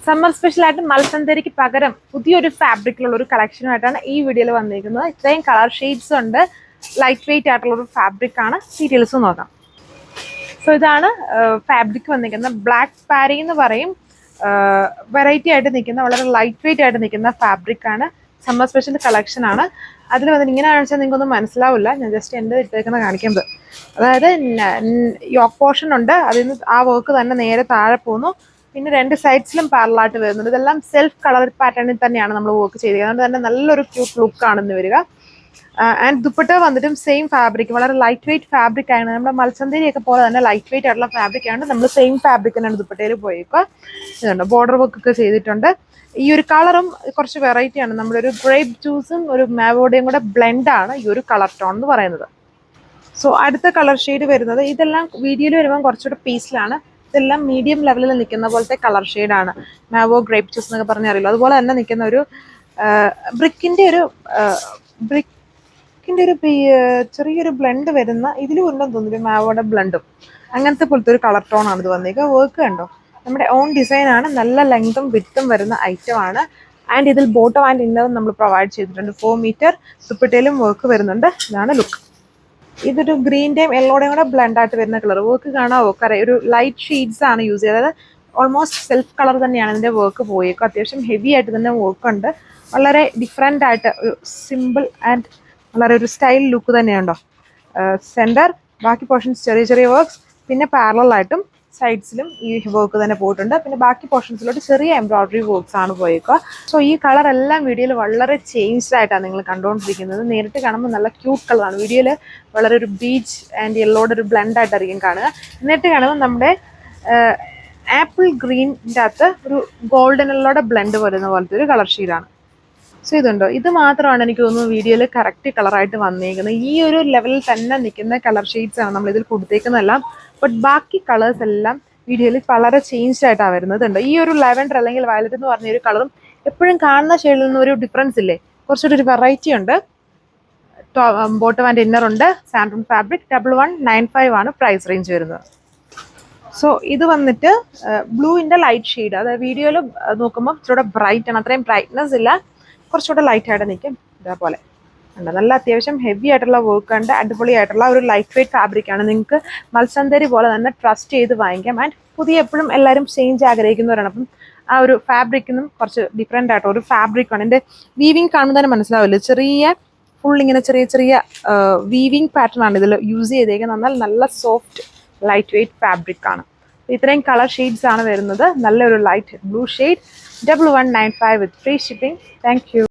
Summer സ്പെഷ്യലായിട്ട് മൽസന്തരിക്ക് പകരം പുതിയൊരു ഫാബ്രിക്കിലുള്ള ഒരു കളക്ഷനുമായിട്ടാണ് ഈ വീഡിയോയിൽ വന്നിരിക്കുന്നത്. ഇത്രയും കളർ ഷെയ്ഡ്സ് ഉണ്ട്. ലൈറ്റ് വെയിറ്റ് ആയിട്ടുള്ള ഒരു ഫാബ്രിക് ആണ്. ഡീറ്റെയിൽസ് നോക്കാം. സോ ഇതാണ് ഫാബ്രിക് വന്നിരിക്കുന്നത്. ബ്ലാക്ക് പാരി എന്ന് പറയും. വെറൈറ്റി ആയിട്ട് നിൽക്കുന്ന, വളരെ ലൈറ്റ് വെയിറ്റ് ആയിട്ട് നിൽക്കുന്ന ഫാബ്രിക് ആണ്. സമ്മർ സ്പെഷ്യൽ കളക്ഷൻ ആണ്. അതിൽ വന്നിട്ട് ഇങ്ങനെ കാണിച്ചാൽ നിങ്ങൾക്കൊന്നും മനസ്സിലാവില്ല. ഞാൻ ജസ്റ്റ് എൻ്റെ ഇട്ടേക്കുന്ന കാണിക്കുന്നത്. അതായത് യോക്ക് പോർഷൻ ഉണ്ട്, അതിൽ നിന്ന് ആ വർക്ക് തന്നെ നേരെ താഴെ പോകുന്നു. പിന്നെ രണ്ട് സൈഡ്സിലും പാരലായിട്ട് വരുന്നുണ്ട്. ഇതെല്ലാം സെൽഫ് കളർ പാറ്റേണിൽ തന്നെയാണ് നമ്മൾ വർക്ക് ചെയ്തിരിക്കുന്നത്. അതുകൊണ്ട് തന്നെ നല്ലൊരു ക്യൂട്ട് ലുക്ക് ആണെന്ന് വരിക. ആൻഡ് ദുപ്പട്ട വന്നിട്ടും സെയിം ഫാബ്രിക്, വളരെ ലൈറ്റ് വെയിറ്റ് ഫാബ്രിക് ആണ്. നമ്മുടെ മൽസന്തരിയൊക്കെ പോലെ തന്നെ ലൈറ്റ് വെയിറ്റ് ആയിട്ടുള്ള ഫാബ്രിക് ആണ്. നമ്മൾ സെയിം ഫാബ്രിക് തന്നെയാണ് ദുപ്പട്ടയിൽ പോയേക്കുക. ഇതുണ്ട്, ബോർഡർ വർക്ക് ഒക്കെ ചെയ്തിട്ടുണ്ട്. ഈ ഒരു കളറും കുറച്ച് വെറൈറ്റി ആണ്. നമ്മുടെ ഒരു ഗ്രേപ്പ് ജ്യൂസും ഒരു മാവോഡയും കൂടെ ബ്ലെൻഡ് ആണ് ഈ ഒരു കളർ ടോൺ എന്ന് പറയുന്നത്. സോ അടുത്ത കളർ ഷെയ്ഡ് വരുന്നത്, ഇതെല്ലാം വീഡിയോയിൽ വരുമ്പോൾ കുറച്ചുകൂടെ പീസിലാണ്. ഇതെല്ലാം മീഡിയം ലെവലിൽ നിൽക്കുന്ന പോലത്തെ കളർ ഷെയ്ഡാണ്. മാവോ ഗ്രേപ്പ് ജ്യൂസ് എന്നൊക്കെ പറഞ്ഞറിയില്ല. അതുപോലെ തന്നെ നിൽക്കുന്ന ഒരു ബ്രിക്കിൻ്റെ ഒരു ചെറിയൊരു ബ്ലെൻഡ് വരുന്ന, ഇതിലും ഉണ്ടെന്ന് തോന്നുന്നു മാവോയുടെ ബ്ലെൻഡും. അങ്ങനത്തെ പോലത്തെ ഒരു കളർ ടോൺ ആണ് ഇത് വന്നേക്കുക. വർക്ക് കണ്ടോ, നമ്മുടെ ഓൺ ഡിസൈൻ ആണ്. നല്ല ലെങ്തും വിഡ്ത്തും വരുന്ന ഐറ്റം ആണ്. ആൻഡ് ഇതിൽ ബോട്ടം ആൻഡ് ഇന്നറും നമ്മൾ പ്രൊവൈഡ് ചെയ്തിട്ടുണ്ട്. 4 മീറ്റർ ദുപ്പട്ടയിലും വർക്ക് വരുന്നുണ്ട്. ഇതാണ് ലുക്ക്. ഇതൊരു ഗ്രീൻ്റെയും യെല്ലോയുടെയും കൂടെ ബ്ലെൻഡ് ആയിട്ട് വരുന്ന കളർ. വർക്ക് കാണാവോ, ഒരു ലൈറ്റ് ഷെയ്ഡ്സ് ആണ് യൂസ് ചെയ്തത്. ഓൾമോസ്റ്റ് സെൽഫ് കളർ തന്നെയാണ് ഇതിൻ്റെ വർക്ക് പോയേക്കും. അത്യാവശ്യം ഹെവി ആയിട്ട് തന്നെ വർക്ക് ഉണ്ട്. വളരെ ഡിഫറെൻ്റ് ആയിട്ട് ഒരു സിമ്പിൾ ആൻഡ് വളരെ ഒരു സ്റ്റൈൽ ലുക്ക് തന്നെയുണ്ടോ. സെൻറ്റർ, ബാക്കി പോർഷൻസ് ചെറിയ ചെറിയ വർക്ക്സ്, പിന്നെ പാരലായിട്ടും സൈഡ്സിലും ഈ വർക്ക് തന്നെ പോയിട്ടുണ്ട്. പിന്നെ ബാക്കി പോർഷൻസിലോട്ട് ചെറിയ എംബ്രോയിഡറി വർക്ക്സ് ആണ് പോയേക്കുക. സോ ഈ കളർ എല്ലാം വീഡിയോയിൽ വളരെ ചേഞ്ച്ഡ് ആയിട്ടാണ് നിങ്ങൾ കണ്ടുകൊണ്ടിരിക്കുന്നത്. നേരിട്ട് കാണുമ്പോൾ നല്ല ക്യൂട്ട് കളറാണ്. വീഡിയോയിൽ വളരെ ഒരു ബീച്ച് ആൻഡ് യെല്ലോയുടെ ഒരു ബ്ലെൻഡ് ആയിട്ടായിരിക്കും കാണുക. നേരിട്ട് കാണുമ്പോൾ നമ്മുടെ ആപ്പിൾ ഗ്രീനിൻ്റെ അകത്ത് ഒരു ഗോൾഡൻ യെല്ലോയുടെ ബ്ലെൻഡ് വരുന്ന പോലത്തെ ഒരു കളർ ഷെയ്ഡാണ്. സോ ഇതുണ്ടോ, ഇത് മാത്രമാണ് എനിക്ക് തോന്നുന്നു വീഡിയോയിൽ കറക്റ്റ് കളറായിട്ട് വന്നേക്കുന്നത്. ഈ ഒരു ലെവലിൽ തന്നെ നിൽക്കുന്ന കളർ ഷെയ്ഡ്സ് ആണ് നമ്മളിതിൽ കൊടുത്തേക്കുന്നതെല്ലാം. ബട്ട് ബാക്കി കളേഴ്സ് എല്ലാം വീഡിയോയിൽ വളരെ ചേഞ്ച്ഡ് ആയിട്ടാണ് വരുന്നത്. ഉണ്ട് ഈ ഒരു ലാവെൻഡർ അല്ലെങ്കിൽ വയലറ്റ് എന്ന് പറഞ്ഞ ഒരു കളറും എപ്പോഴും കാണുന്ന ഷെയ്ഡിൽ നിന്ന് ഒരു ഡിഫറൻസ് ഇല്ലേ, കുറച്ചൊരു ഒരു വെറൈറ്റി ഉണ്ട്. ബോട്ടം ആൻഡ് ഇന്നർ ഉണ്ട്. സാൻഡൂൺ ഫാബ്രിക്. 1195 ആണ് പ്രൈസ് റേഞ്ച് വരുന്നത്. സോ ഇത് വന്നിട്ട് ബ്ലൂവിൻ്റെ ലൈറ്റ് ഷെയ്ഡ്. അതായത് വീഡിയോയിൽ നോക്കുമ്പോൾ ഇച്ചിരൂടെ ബ്രൈറ്റ് ആണ്. അത്രയും ബ്രൈറ്റ്നസ് ഇല്ല, കുറച്ചുകൂടെ ലൈറ്റ് ആയിട്ട് നിൽക്കും. ഇതേപോലെ ഉണ്ട്. നല്ല അത്യാവശ്യം ഹെവി ആയിട്ടുള്ള വർക്ക് ഉണ്ട്. അടിപൊളിയായിട്ടുള്ള ഒരു ലൈറ്റ് വെയിറ്റ് ഫാബ്രിക് ആണ്. നിങ്ങൾക്ക് മൽസന്തരി പോലെ തന്നെ ട്രസ്റ്റ് ചെയ്ത് വാങ്ങിക്കാം. ആൻഡ് പുതിയ എപ്പോഴും എല്ലാവരും ചേഞ്ച് ആഗ്രഹിക്കുന്നവരാണ്. അപ്പം ആ ഒരു ഫാബ്രിക്കിനും കുറച്ച് ഡിഫറെൻ്റ് ആയിട്ട് ഒരു ഫാബ്രിക്കാണ്. എൻ്റെ വീവിങ് കാണുമ്പോൾ തന്നെ മനസ്സിലാവില്ല. ചെറിയ ഫുൾ ഇങ്ങനെ ചെറിയ ചെറിയ വീവിങ് പാറ്റേൺ ആണ് ഇതിൽ യൂസ് ചെയ്തേക്കുന്നത്. എന്നാൽ നല്ല സോഫ്റ്റ് ലൈറ്റ് വെയിറ്റ് ഫാബ്രിക് ആണ്. ഇത്രയും കളർ ഷെയ്ഡ്സ് ആണ് വരുന്നത്. നല്ലൊരു light blue shade. 1195 with free shipping. Thank you.